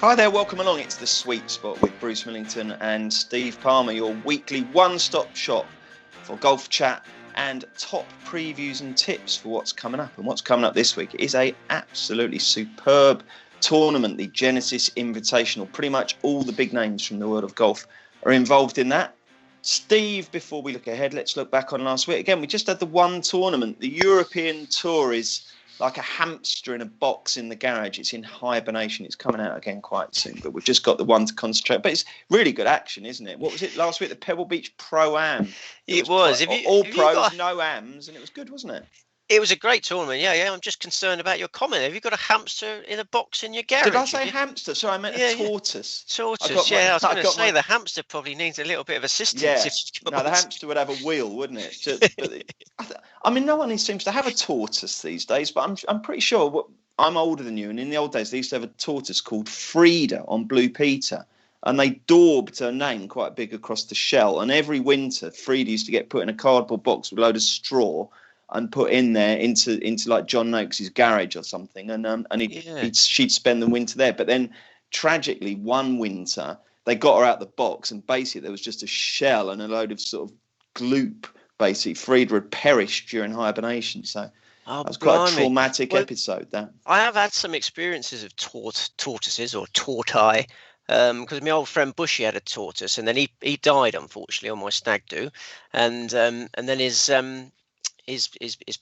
Hi there, welcome along. It's The Sweet Spot with Bruce Millington and Steve Palmer, your weekly one-stop shop for golf chat and top previews and tips for what's coming up. And what's coming up this week is a absolutely superb tournament, the Genesis Invitational. Pretty much all the big names from the world of golf are involved in that. Steve, before we look ahead, let's look back on last week. Again, we just had the one tournament. The European Tour is like a hamster in a box in the garage. It's in hibernation. It's coming out again quite soon, but we've just got the one to concentrate. But it's really good action, isn't it? What was it last week? The Pebble Beach Pro-Am. It was. All pros, no AMs, and it was good, wasn't it? It was a great tournament. Yeah. I'm just concerned about your comment. Have you got a hamster in a box in your garage? Did I say hamster? Sorry, I meant a tortoise. Tortoise, I was going to say the hamster probably needs a little bit of assistance. Yeah. No, the hamster would have a wheel, wouldn't it? I mean, no one seems to have a tortoise these days, but I'm pretty sure. I'm older than you, and in the old days, they used to have a tortoise called Frida on Blue Peter, and they daubed her name quite big across the shell. And every winter, Frida used to get put in a cardboard box with a load of straw and put in there into like John Noakes's garage or something, and she'd spend the winter there. But then, tragically, one winter they got her out the box, and basically there was just a shell and a load of sort of gloop. Basically, Frida had perished during hibernation, so that was quite a traumatic episode. That I have had some experiences of tortoises or tortoise. Because my old friend Bushy had a tortoise, and then he died unfortunately on my stag do, and then his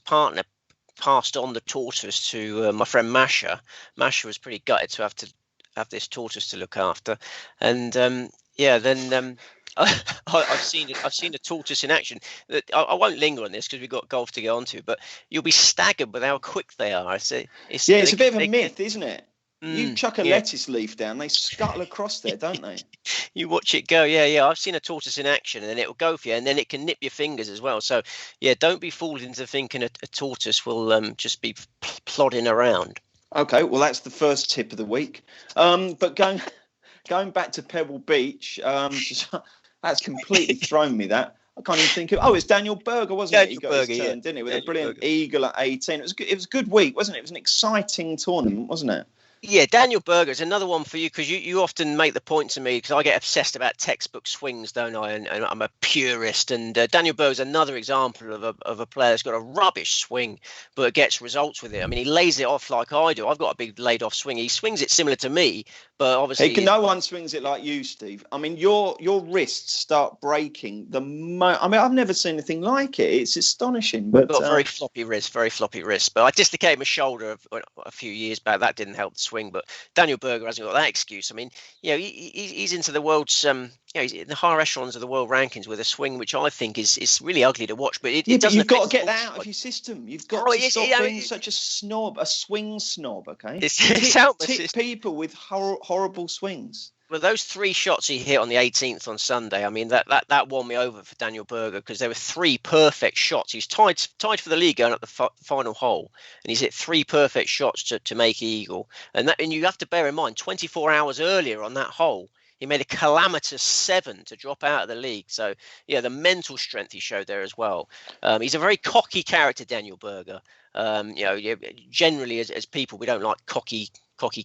partner passed on the tortoise to my friend Masha. Masha was pretty gutted to have this tortoise to look after, and I've seen a tortoise in action. I won't linger on this because we've got golf to get onto, but you'll be staggered with how quick they are. It's a bit of a myth, isn't it? You chuck a lettuce leaf down, they scuttle across there, don't they? You watch it go. Yeah. I've seen a tortoise in action, and then it'll go for you, and then it can nip your fingers as well. So, yeah, don't be fooled into thinking a tortoise will just be plodding around. Okay, well, that's the first tip of the week. But going back to Pebble Beach, that's completely thrown me, that. I can't even think of. Oh, it's Daniel Berger, wasn't it? He got his turn, didn't he? With a brilliant eagle at 18. It was a good week, wasn't it? It was an exciting tournament, wasn't it? Yeah, Daniel Berger is another one for you, because you often make the point to me, because I get obsessed about textbook swings, don't I? And I'm a purist. And Daniel Berger is another example of a player that's got a rubbish swing, but gets results with it. I mean, he lays it off like I do. I've got a big laid off swing. He swings it similar to me, but obviously no one swings it like you, Steve. I mean, your wrists start breaking I've never seen anything like it. It's astonishing. But got very floppy wrist. But I dislocated my shoulder a few years back. That didn't help the swing. But Daniel Berger hasn't got that excuse. I mean, he's into the world's he's in the higher echelons of the world rankings with a swing which I think is really ugly to watch. But it doesn't. You've got to get that out of your system. You've got to stop being such a snob, a swing snob. Okay, it's people with horrible swings. Well, those three shots he hit on the 18th on Sunday, I mean, that won me over for Daniel Berger, because there were three perfect shots. He's tied for the lead going up the final hole, and he's hit three perfect shots to make eagle. And you have to bear in mind, 24 hours earlier on that hole, he made a calamitous 7 to drop out of the league. So, yeah, the mental strength he showed there as well. He's a very cocky character, Daniel Berger. Generally, as people, we don't like cocky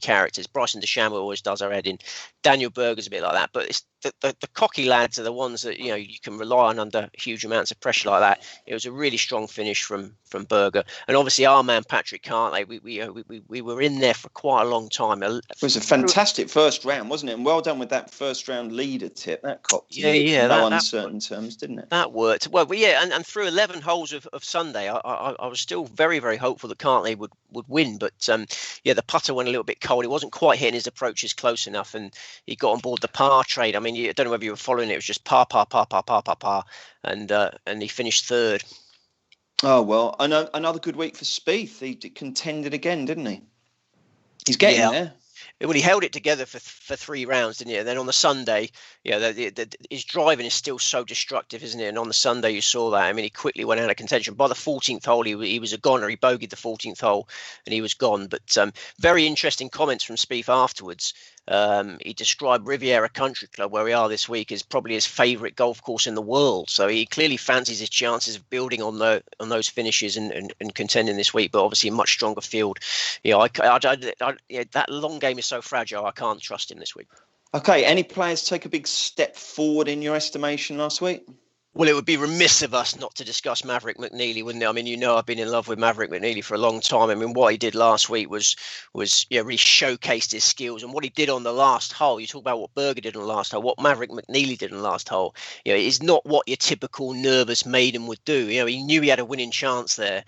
characters. Bryson DeChambeau always does our head in. Daniel Berger's a bit like that, but it's the cocky lads are the ones that you can rely on under huge amounts of pressure like that. It was a really strong finish from Berger, and obviously our man Patrick Cantlay. We were in there for quite a long time. It was a fantastic first round, wasn't it? And well done with that first round leader tip. That copped uncertain terms, didn't it? That worked well. And through 11 holes of Sunday, I was still very, very hopeful that Cantlay would win, but the putter went a little bit cold. He wasn't quite hitting his approaches close enough, and he got on board the par trade. I mean, I don't know whether you were following it. It was just par, and he finished third. Oh, well, another good week for Spieth. He contended again, didn't he? He's getting there. Well, he held it together for 3 rounds, didn't he? And then on the Sunday, his driving is still so destructive, isn't it? And on the Sunday, you saw that. I mean, he quickly went out of contention. By the 14th hole, he was a goner. He bogeyed the 14th hole, and he was gone. But very interesting comments from Spieth afterwards. He described Riviera Country Club, where we are this week, as probably his favourite golf course in the world. So he clearly fancies his chances of building on those finishes and contending this week, but obviously a much stronger field. That long game is so fragile, I can't trust him this week. Okay, any players take a big step forward in your estimation last week? Well, it would be remiss of us not to discuss Maverick McNeely, wouldn't it? I mean, I've been in love with Maverick McNeely for a long time. I mean, what he did last week was really showcased his skills, and what he did on the last hole. You talk about what Berger did on the last hole, what Maverick McNeely did on the last hole. It is not what your typical nervous maiden would do. He knew he had a winning chance there.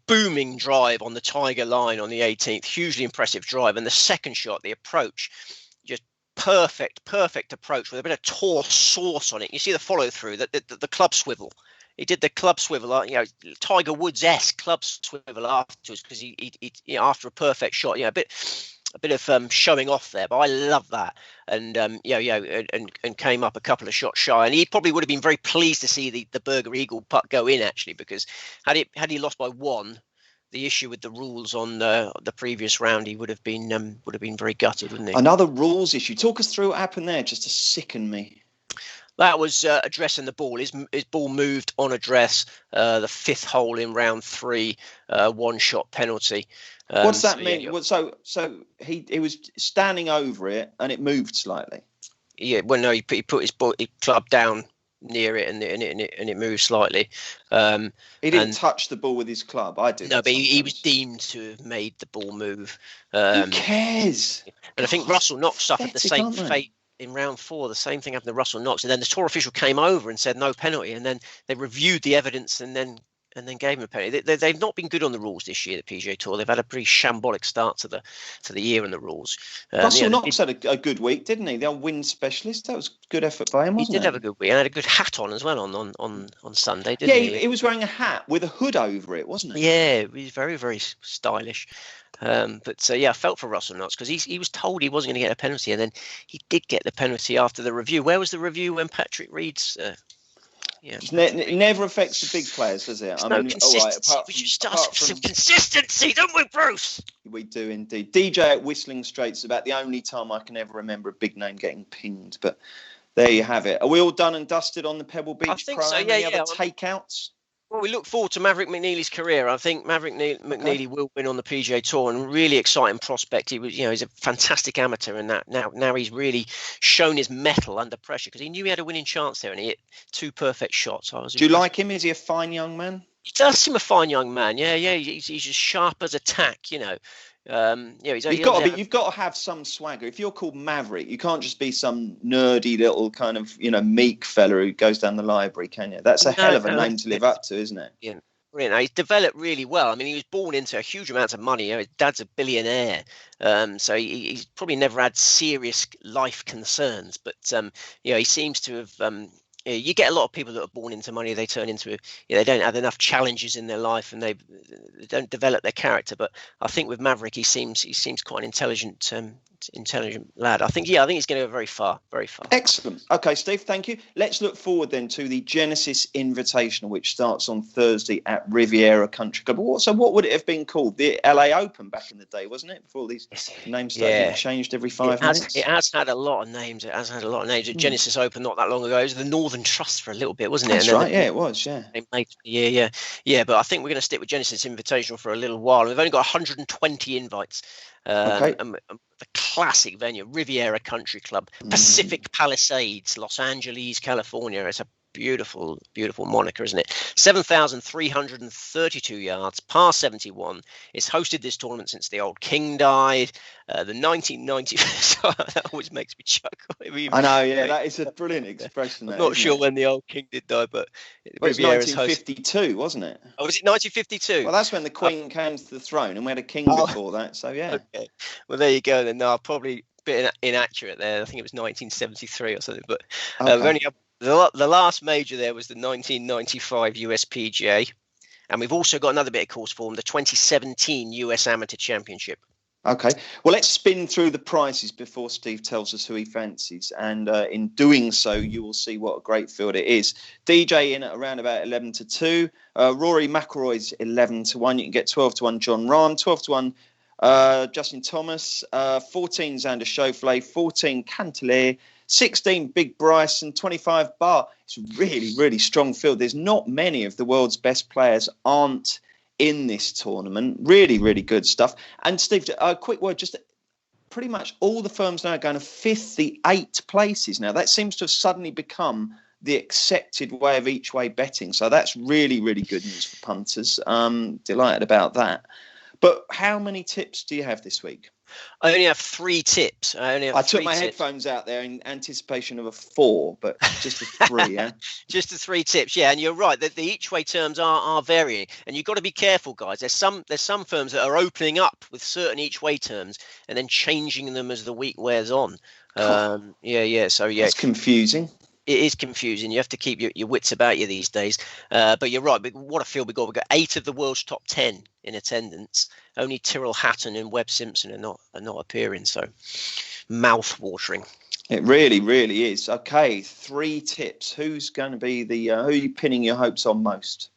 Booming drive on the Tiger line on the 18th, hugely impressive drive, and the second shot, the approach. Perfect approach with a bit of tall sauce on it. You see the follow through, the club swivel. He did the club swivel, Tiger Woods-esque club swivel afterwards, because he after a perfect shot, a bit of showing off there. But I love that, and and came up a couple of shots shy, and he probably would have been very pleased to see the Berger Eagle putt go in, actually, because had he lost by one, the issue with the rules on the previous round, he would have been very gutted, wouldn't he? Another rules issue. Talk us through what happened there, just to sicken me. That was addressing the ball. His ball moved on address. The fifth hole in round 3, 1-shot penalty. What does that mean? Yeah. So he was standing over it and it moved slightly. Yeah. Well, no, he put his club down near it and it moved slightly. He didn't touch the ball with his club. I did. No, but he was deemed to have made the ball move. Who cares? And I think Russell Knox suffered the same fate in round 4. The same thing happened to Russell Knox, and then the tour official came over and said no penalty, and then they reviewed the evidence and then gave him a penalty. They've not been good on the rules this year, the PGA Tour. They've had a pretty shambolic start to the year in the rules. Russell Knox had a good week, didn't he? The old wind specialist. That was good effort by him, wasn't it? He did have a good week, and had a good hat on as well on Sunday, didn't he? Yeah, he was wearing a hat with a hood over it, wasn't he? Yeah, he was very, very stylish. I felt for Russell Knox, because he was told he wasn't going to get a penalty, and then he did get the penalty after the review. Where was the review when Patrick Reed's... It never affects the big players, does it? No consistency. We should ask for some consistency, don't we, Bruce? We do indeed. DJ at Whistling Straits is about the only time I can ever remember a big name getting pinged. But there you have it. Are we all done and dusted on the Pebble Beach Pro-Am? So, Any other takeouts? Well, we look forward to Maverick McNeely's career. I think Maverick McNeely will win on the PGA Tour, and really exciting prospect. He was, he's a fantastic amateur, and that now he's really shown his mettle under pressure, because he knew he had a winning chance there, and he hit 2 perfect shots. Do you like him? Is he a fine young man? He does seem a fine young man. Yeah. He's as sharp as a tack. You've got to have some swagger. If you're called Maverick, you can't just be some nerdy little kind of meek fella who goes down the library, can you? That's a hell of a name to live up to, isn't it? Yeah. Brilliant. He's developed really well. I mean, he was born into a huge amount of money. His dad's a billionaire, so he's probably never had serious life concerns. But he seems to have. You get a lot of people that are born into money. They turn into they don't have enough challenges in their life, and they don't develop their character. But I think with Maverick, he seems quite an intelligent lad. I think he's going to go very far, very far. Excellent. Okay, Steve, thank you. Let's look forward then to the Genesis Invitational, which starts on Thursday at Riviera Country Club. So what would it have been called? The LA Open back in the day, wasn't it? Before these names started getting changed every 5 minutes. It has had a lot of names. At Genesis Open not that long ago. It was the Northern Trust for a little bit, wasn't it? That's right. It was. Yeah. Yeah. But I think we're going to stick with Genesis Invitational for a little while. We've only got 120 invites. The classic venue, Riviera Country Club, Pacific Palisades, Los Angeles, California. It's a beautiful moniker, isn't it? 7,332 yards, par 71. It's hosted this tournament since the old king died. The 1990. That always makes me chuckle. I know, yeah, that is a brilliant expression. I'm not sure when the old king did die, but it was 1952, wasn't it? Oh, was it 1952? Well, that's when the Queen came to the throne, and we had a king before that. So yeah. Okay. Well, there you go. Then no, probably a bit inaccurate there. I think it was 1973 or something. But we've only got the last major there was the 1995 USPGA, and we've also got another bit of course form, the 2017 US Amateur Championship. Okay, well, let's spin through the prices before Steve tells us who he fancies, and in doing so, you will see what a great field it is. DJ in at around about 11-2. Rory McIlroy's 11-1. You can get 12-1 John Rahm, 12-1 Justin Thomas, 14 Xander Schauffele, 14 Cantillere, 16 Big Bryson, 25 Barr. It's a really, really strong field. There's not many of the world's best players aren't in this tournament. Really, really good stuff. And Steve, a quick word, just pretty much all the firms now are going to fifth the 8 places now. That seems to have suddenly become the accepted way of each way betting. So that's really, really good news for punters. Delighted about that. But how many tips do you have this week? I only have 3 tips. I took my headphones out there in anticipation of a 4, but just a 3, yeah? Just the 3 tips, yeah. And you're right, that the each way terms are varying. And you've got to be careful, guys. There's some firms that are opening up with certain each way terms and then changing them as the week wears on. So It's confusing. It is confusing. You have to keep your wits about you these days. But you're right. But what a field we got. We've got 8 of the world's top 10 in attendance. Only Tyrrell Hatton and Webb Simpson are not appearing. So mouth-watering. It really, really is. Okay, 3 tips. Who's going to be who are you pinning your hopes on most?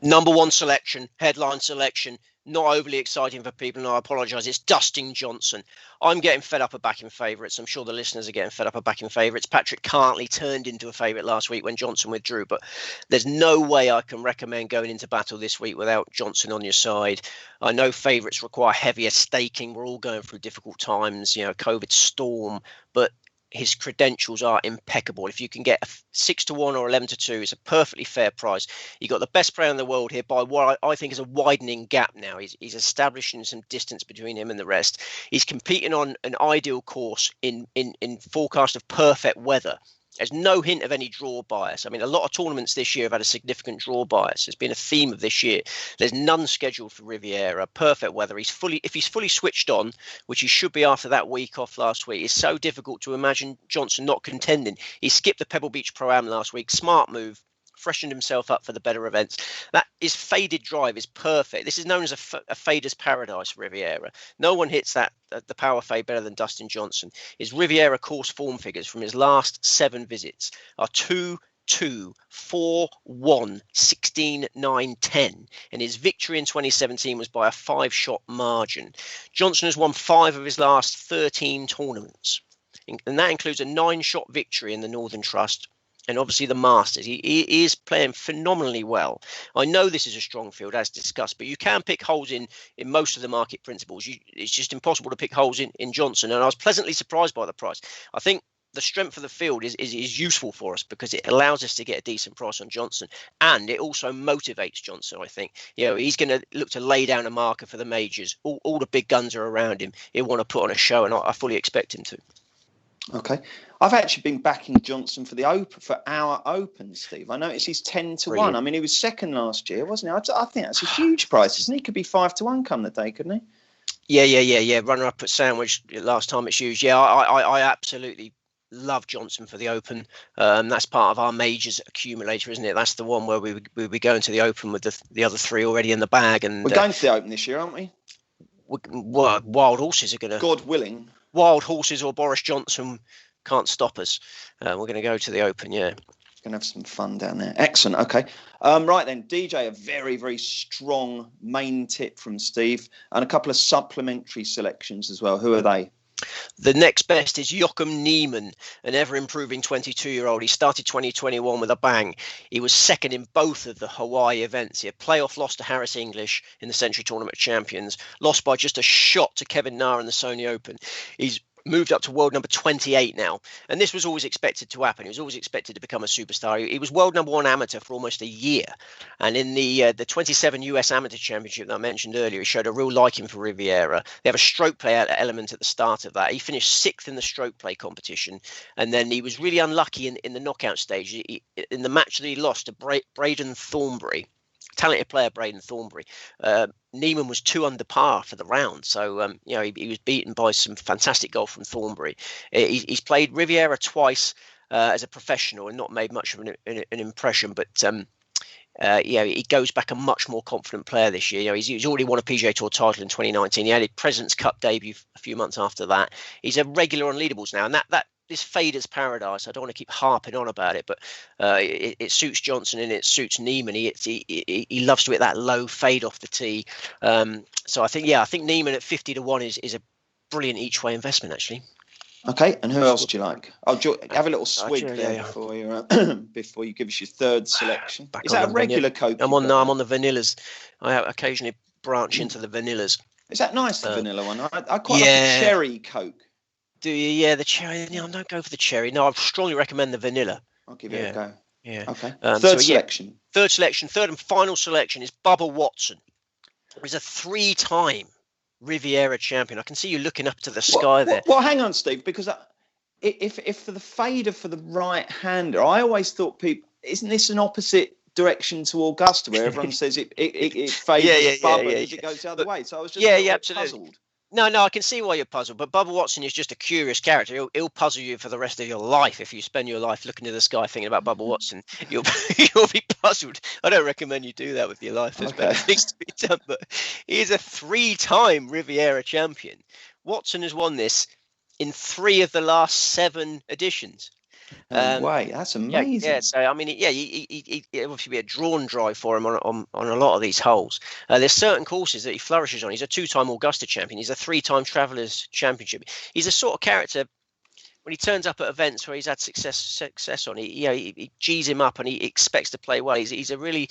Number 1 selection, headline selection. Not overly exciting for people, and I apologise. It's Dustin Johnson. I'm getting fed up of backing favourites. I'm sure the listeners are getting fed up of backing favourites. Patrick Cantley turned into a favourite last week when Johnson withdrew, but there's no way I can recommend going into battle this week without Johnson on your side. I know favourites require heavier staking. We're all going through difficult times, COVID storm, but his credentials are impeccable. If you can get a 6-1 or 11-2, it's a perfectly fair price. You got the best player in the world here by what I think is a widening gap now. He's establishing some distance between him and the rest. He's competing on an ideal course in forecast of perfect weather. There's no hint of any draw bias. I mean, a lot of tournaments this year have had a significant draw bias. It's been a theme of this year. There's none scheduled for Riviera. Perfect weather. If he's fully switched on, which he should be after that week off last week, it's so difficult to imagine Johnson not contending. He skipped the Pebble Beach Pro-Am last week. Smart move. Freshened himself up for the better events. That his faded drive is perfect. This is known as a fader's paradise for Riviera. No one hits the power fade better than Dustin Johnson. His Riviera course form figures from his last 7 visits are 2, 2, 4, 1, 16, 9, 10. And his victory in 2017 was by a 5-shot margin. Johnson has won 5 of his last 13 tournaments. And that includes a 9-shot victory in the Northern Trust. And obviously the Masters. He is playing phenomenally well. I know this is a strong field, as discussed, but you can pick holes in most of the market principles. It's just impossible to pick holes in Johnson. And I was pleasantly surprised by the price. I think the strength of the field is useful for us because it allows us to get a decent price on Johnson. And it also motivates Johnson, I think. He's going to look to lay down a marker for the majors. All the big guns are around him. He'll want to put on a show, and I fully expect him to. Okay. I've actually been backing Johnson for our Open, Steve. I noticed he's 10-1. I mean, he was second last year, wasn't he? I think that's a huge price, isn't he? He could be 5-1 come the day, couldn't he? Yeah. Runner up at Sandwich last time it's used. Yeah, I absolutely love Johnson for the Open. That's part of our majors accumulator, isn't it? That's the one where we'll be going to the Open with the other 3 already in the bag. And we're going to the Open this year, aren't we? Wild horses are going to... God willing. Wild horses or Boris Johnson can't stop us. We're going to go to the Open, yeah. Going to have some fun down there. Excellent. Okay. Right then, DJ, a very, very strong main tip from Steve and a couple of supplementary selections as well. Who are they? The next best is Joachim Niemann, an ever-improving 22-year-old. He started 2021 with a bang. He was second in both of the Hawaii events. He had playoff loss to Harris English in the Century Tournament Champions, lost by just a shot to Kevin Na in the Sony Open. He's moved up to world number 28 now. And this was always expected to happen. He was always expected to become a superstar. He was world number 1 amateur for almost a year. And in the 27 US Amateur Championship that I mentioned earlier, he showed a real liking for Riviera. They have a stroke play element at the start of that. He finished 6th in the stroke play competition. And then he was really unlucky in the knockout stage. In the match that he lost to Braden Thornbury, talented player Braden Thornbury, Niemann was 2 under par for the round. So, he was beaten by some fantastic golf from Thornbury. He's played Riviera twice as a professional and not made much of an impression. But, he goes back a much more confident player this year. He's already won a PGA Tour title in 2019. He had a President's Cup debut a few months after that. He's a regular on leaderboards now. And that this fader's paradise. I don't want to keep harping on about it, but it suits Johnson and it suits Neiman. He loves to hit that low fade off the tee. So I think Neiman at 50-1 is a brilliant each way investment actually. Okay, and who else do you like? Have a little swig there before you give us your third selection. Is that a regular Coke? I'm on the vanillas. I occasionally branch into the vanillas. Is that nice, the vanilla one? I quite like a cherry Coke. Do you? Yeah, the cherry. No, don't go for the cherry. No, I strongly recommend the vanilla. I'll give it a go. Yeah. Okay. Third selection. Third and final selection is Bubba Watson. He's a 3-time Riviera champion. I can see you looking up to the sky there. Well, hang on, Steve, because if for the fader for the right-hander, I always thought isn't this an opposite direction to Augusta, where everyone says it favours Bubba as it goes the other way? So I was just absolutely puzzled. No, I can see why you're puzzled. But Bubba Watson is just a curious character. He'll puzzle you for the rest of your life if you spend your life looking to the sky thinking about Bubba Watson. You'll be puzzled. I don't recommend you do that with your life. There's better things to be done. But he is a 3-time Riviera champion. Watson has won this in 3 of the last 7 editions. Way, that's amazing. Yeah. So I mean, he obviously be a drawn drive for him on a lot of these holes. There's certain courses that he flourishes on. He's a 2-time Augusta champion. He's a 3-time Travelers Championship. He's a sort of character when he turns up at events where he's had success on. He G's him up and he expects to play well. He's a really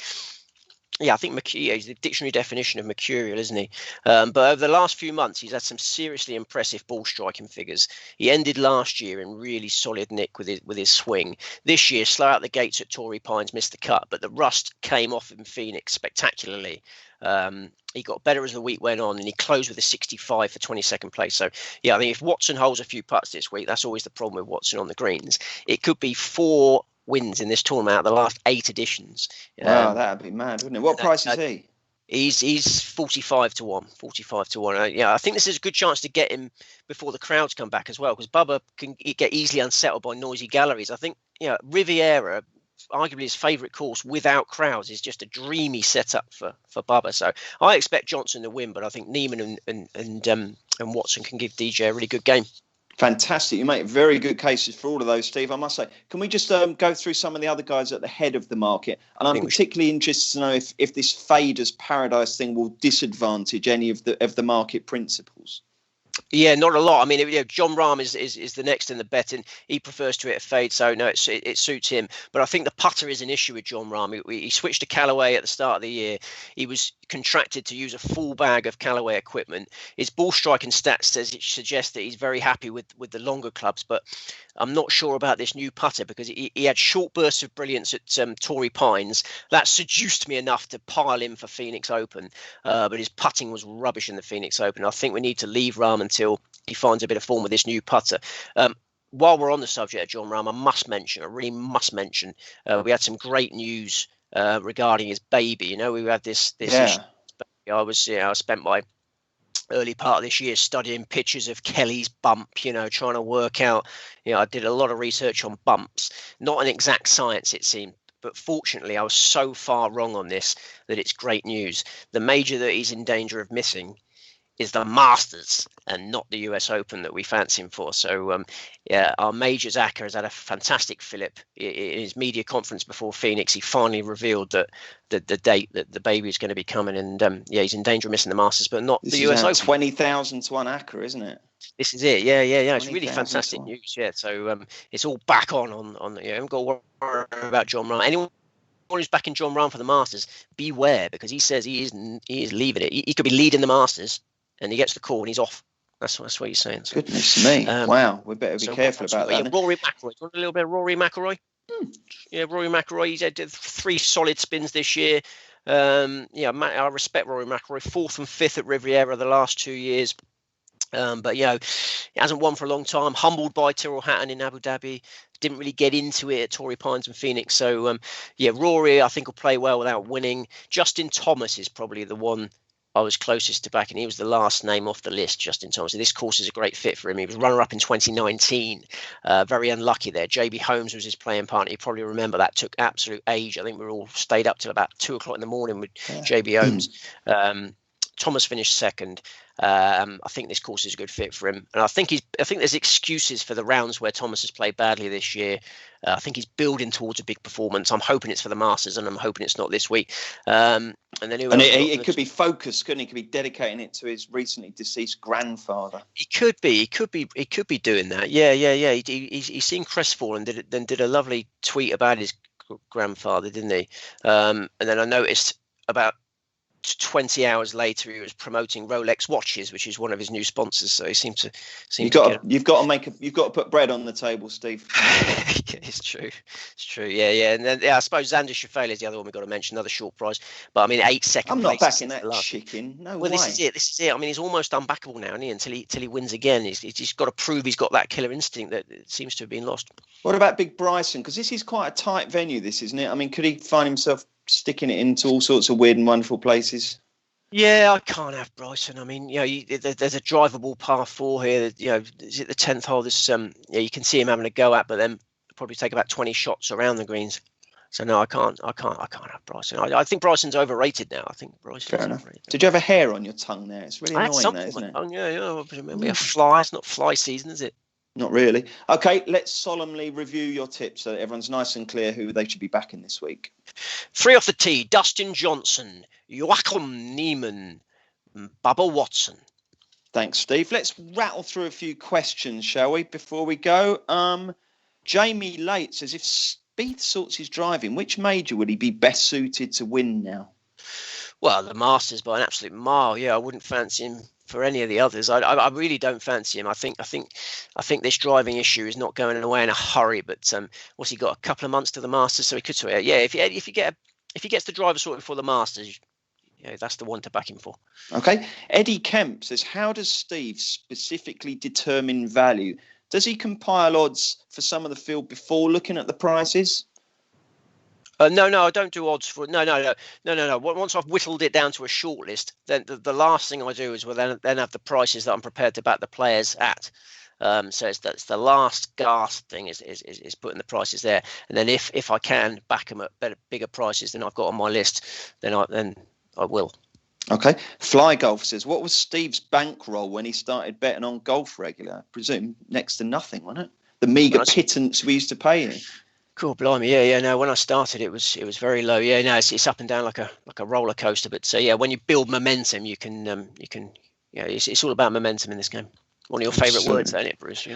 I think he's the dictionary definition of mercurial, isn't he? But over the last few months, he's had some seriously impressive ball striking figures. He ended last year in really solid nick with his swing. This year, slow out the gates at Torrey Pines, missed the cut, but the rust came off in Phoenix spectacularly. He got better as the week went on, and he closed with a 65 for 22nd place. So, I think if Watson holds a few putts this week, that's always the problem with Watson on the greens. It could be 4 wins in this tournament out of the last 8 editions. Wow, that'd be mad, wouldn't it? What price is he? He's 45-1. 45-1. I think this is a good chance to get him before the crowds come back as well, because Bubba can get easily unsettled by noisy galleries. I think Riviera, arguably his favourite course without crowds, is just a dreamy setup for Bubba. So I expect Johnson to win, but I think Neiman and Watson can give DJ a really good game. Fantastic. You make very good cases for all of those, Steve, I must say. Can we just go through some of the other guys at the head of the market? And I'm particularly interested to know if this fader's paradise thing will disadvantage any of the market principles. Yeah, not a lot. I mean, John Rahm is the next in the betting. He prefers to hit a fade, so no, it suits him. But I think the putter is an issue with John Rahm. He switched to Callaway at the start of the year. He was contracted to use a full bag of Callaway equipment. His ball striking stats suggest that he's very happy with the longer clubs, but I'm not sure about this new putter because he had short bursts of brilliance at Torrey Pines. That seduced me enough to pile in for Phoenix Open, but his putting was rubbish in the Phoenix Open. I think we need to leave Rahm until he finds a bit of form with this new putter. While we're on the subject of John Rahm, I really must mention, we had some great news regarding his baby. We had this issue. I spent my early part of this year studying pictures of Kelly's bump, trying to work out, I did a lot of research on bumps, not an exact science it seemed, but fortunately I was so far wrong on this that it's great news. The major that he's in danger of missing is the Masters and not the US Open that we fancy him for. So, our major Zaka has had a fantastic fillip. In his media conference before Phoenix, he finally revealed that the date that the baby is going to be coming. And, he's in danger of missing the Masters, but not the US Open. 20,000 to 1 acre, isn't it? This is it. Yeah. It's really fantastic news. Yeah. So, it's all back on. You haven't got to worry about John Rahm. Anyone who's backing John Rahm for the Masters, beware, because he says he is leaving it. He could be leading the Masters, and he gets the call and he's off. That's what he's saying. So, goodness me. Wow. We better be careful about that. Rory McIlroy. Do you want a little bit of Rory McIlroy? Yeah, Rory McIlroy. He's had 3 solid spins this year. I respect Rory McIlroy. 4th and 5th at Riviera the last 2 years. But, he hasn't won for a long time. Humbled by Tyrrell Hatton in Abu Dhabi. Didn't really get into it at Torrey Pines and Phoenix. So, Rory, I think, will play well without winning. Justin Thomas is probably the one I was closest to back, and he was the last name off the list, Justin Thomas. So this course is a great fit for him. He was runner-up in 2019. Very unlucky there. JB Holmes was his playing partner. You probably remember that took absolute age. I think we all stayed up till about 2 o'clock in the morning with JB Holmes. Thomas finished second. I think this course is a good fit for him, and I think there's excuses for the rounds where Thomas has played badly this year. I think he's building towards a big performance. I'm hoping it's for the Masters, and I'm hoping it's not this week. And then it could be focused, couldn't he? Could be dedicating it to his recently deceased grandfather. He could be doing that. Yeah. He seemed crestfallen. Did a lovely tweet about his grandfather, didn't he? And then I noticed about 20 hours later he was promoting Rolex watches, which is one of his new sponsors. So he seemed to you've got to put bread on the table, Steve. It's true. Yeah. And then I suppose Xander Schauffele is the other one we've got to mention, another short prize. But I mean, 8 second. I'm not backing that chicken. No way. This is it. I mean, he's almost unbackable now, isn't he? Until he wins again. He's got to prove he's got that killer instinct that seems to have been lost. What about Big Bryson? Because this is quite a tight venue, this, isn't it? I mean, could he find himself sticking it into all sorts of weird and wonderful places? Yeah, I can't have Bryson. I mean, there's a drivable par 4 here. Is it the 10th hole? There's you can see him having a go at, but then probably take about 20 shots around the greens. So no, I can't have Bryson. I think Bryson's overrated now. I think Bryson's fair enough. Overrated. Did you have a hair on your tongue there? It's really annoying, that, isn't it? Oh yeah. Maybe a fly. It's not fly season, is it? Not really. Okay, let's solemnly review your tips so that everyone's nice and clear who they should be backing this week. 3 off the tee: Dustin Johnson, Joachim Neiman, Bubba Watson. Thanks, Steve. Let's rattle through a few questions, shall we, before we go? Jamie Late says, if Spieth sorts his driving, which major would he be best suited to win now? Well, the Masters by an absolute mile. Yeah, I wouldn't fancy him for any of the others. I really don't fancy him. I think this driving issue is not going away in a hurry. But what's he got? A couple of months to the Masters, so he could sort it out. Yeah, if he gets the driver sorted before the Masters, yeah, that's the one to back him for. Okay. Eddie Kemp says, how does Steve specifically determine value? Does he compile odds for some of the field before looking at the prices? No, I don't do odds for. No. Once I've whittled it down to a short list, then the last thing I do is then have the prices that I'm prepared to back the players at. So that's the last gasp thing is putting the prices there, and then if I can back them at bigger prices than I've got on my list, then I will. Okay. Fly Golf says, what was Steve's bankroll when he started betting on golf regular? I presume next to nothing, wasn't it? The meagre pittance we used to pay him. Cool, blimey, yeah. No, when I started, it was very low. Yeah, no, it's up and down like a roller coaster. But so yeah, when you build momentum, you can it's all about momentum in this game. One of your favourite words, isn't it, Bruce?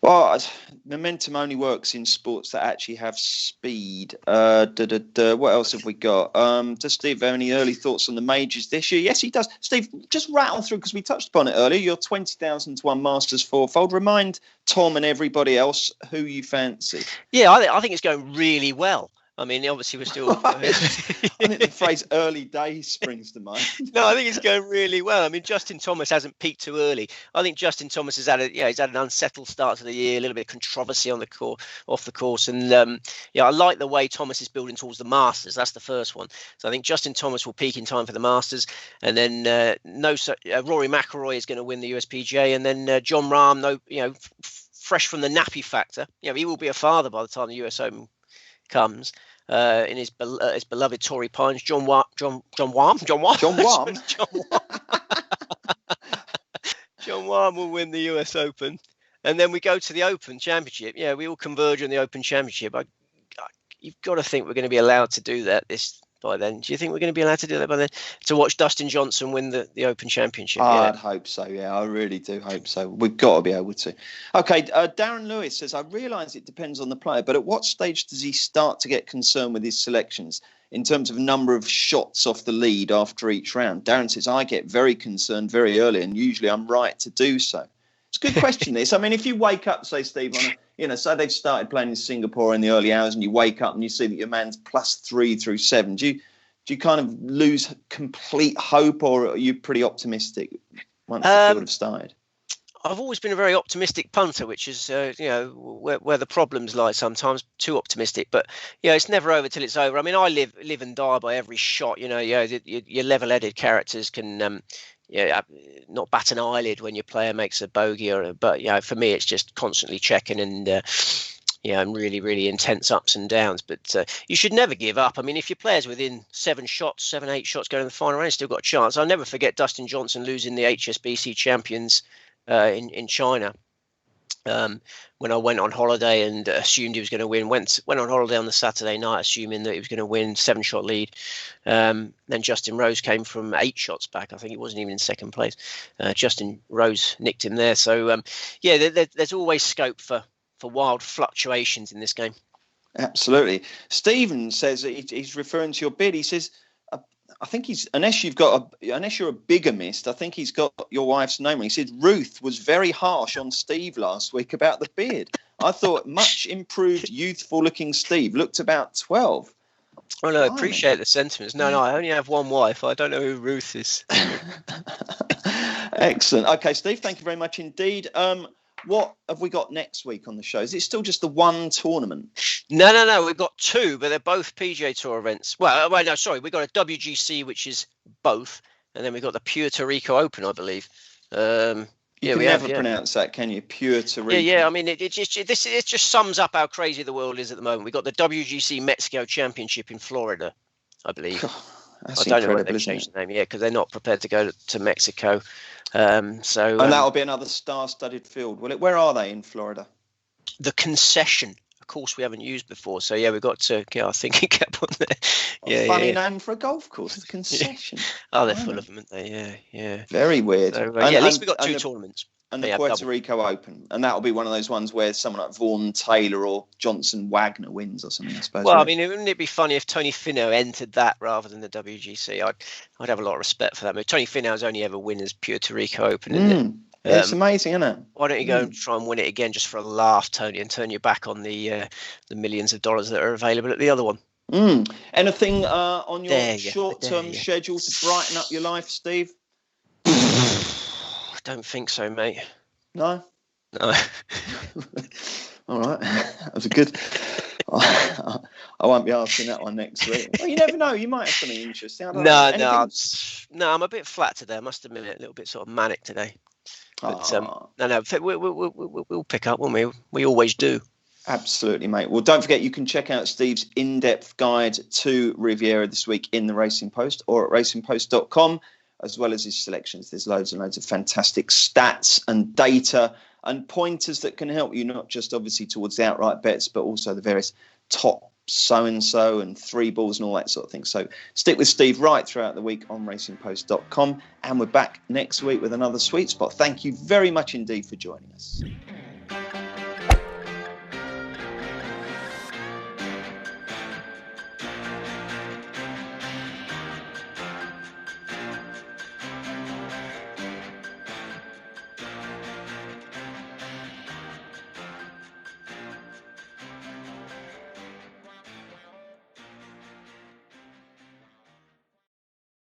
Well, momentum only works in sports that actually have speed. What else have we got? Does Steve have any early thoughts on the majors this year? Yes, he does. Steve, just rattle through, because we touched upon it earlier. You're 20,000 to 1 Masters fourfold. Remind Tom and everybody else who you fancy. Yeah, I think it's going really well. I mean, obviously we're still. I think the phrase "early days" springs to mind. No, I think it's going really well. I mean, Justin Thomas hasn't peaked too early. I think Justin Thomas has had an unsettled start to the year, a little bit of controversy on off the course, and I like the way Thomas is building towards the Masters. That's the first one. So I think Justin Thomas will peak in time for the Masters, and then Rory McIlroy is going to win the USPGA, and then John Rahm, fresh from the nappy factor, he will be a father by the time the US Open comes in his beloved Torrey Pines. John Rahm will win the US Open, and then we go to the Open Championship. Yeah, we all converge on the Open Championship. You've got to think we're going to be allowed to do that by then. Do you think we're going to be allowed to do that by then? To watch Dustin Johnson win the Open Championship? I'd hope so, yeah. I really do hope so. We've got to be able to. Okay, Darren Lewis says, I realise it depends on the player, but at what stage does he start to get concerned with his selections in terms of number of shots off the lead after each round? Darren says, I get very concerned very early, and usually I'm right to do so. It's a good question, this. I mean, if you wake up, say, Steve, say they've started playing in Singapore in the early hours, and you wake up and you see that your man's +3 through 7, do you kind of lose complete hope, or are you pretty optimistic once the field have started? I've always been a very optimistic punter, which is, where the problems lie sometimes, too optimistic. But, it's never over till it's over. I mean, I live and die by every shot. Your level-headed characters can not bat an eyelid when your player makes a bogey, but for me it's just constantly checking and and really, really intense ups and downs. But you should never give up. I mean, if your player's within 8 shots going to the final round, still got a chance. I'll never forget Dustin Johnson losing the HSBC champions in China. When I went on holiday and assumed he was going to win, went on holiday on the Saturday night, assuming that he was going to win, 7-shot lead. Then Justin Rose came from 8 shots back. I think he wasn't even in second place. Justin Rose nicked him there. So, there's always scope for wild fluctuations in this game. Absolutely. Stephen says that he's referring to your bid. He says, I think unless you're a bigamist, I think he's got your wife's name. He said Ruth was very harsh on Steve last week about the beard. I thought much improved, youthful-looking Steve looked about 12. Oh no, I appreciate the sentiments. No, I only have one wife. I don't know who Ruth is. Excellent. Okay, Steve, thank you very much indeed. What have we got next week on the show? Is it still just the one tournament? No. We've got 2, but they're both PGA Tour events. Well, no, sorry. We've got a WGC, which is both. And then we've got the Puerto Rico Open, I believe. You can never pronounce that, can you? Puerto Rico. Yeah. I mean, it just sums up how crazy the world is at the moment. We've got the WGC Mexico Championship in Florida, I believe. I don't know whether they've changed the name yet because they're not prepared to go to Mexico. And that'll be another star-studded field, will it? Where are they in Florida? The Concession, of course, we haven't used before. So we've got to get our thinking cap on there. Funny name for a golf course, the Concession. Oh, they're full of them, aren't they? Yeah. Very weird. So, at least we've got 2 tournaments. And the Puerto Rico Open, and that'll be one of those ones where someone like Vaughan Taylor or Johnson Wagner wins or something, I suppose. Well, right? I mean, wouldn't it be funny if Tony Finau entered that rather than the WGC? I'd have a lot of respect for that. I mean, Tony Finau's only ever win as Puerto Rico Open, isn't it? It's amazing, isn't it? Why don't you go and try and win it again just for a laugh, Tony, and turn your back on the millions of dollars that are available at the other one? Anything on your short-term schedule to brighten up your life, Steve? I don't think so, mate. No. All right, that was a good. I won't be asking that one next week. Well, you never know. You might have something interesting. No. I'm a bit flat today. I must admit, a little bit sort of manic today. But we'll pick up, won't we? We always do. Absolutely, mate. Well, don't forget you can check out Steve's in-depth guide to Riviera this week in the Racing Post or at racingpost.com. As well as his selections. There's loads and loads of fantastic stats and data and pointers that can help you, not just obviously towards the outright bets, but also the various top so-and-so and 3 balls and all that sort of thing. So stick with Steve right throughout the week on racingpost.com. And we're back next week with another sweet spot. Thank you very much indeed for joining us.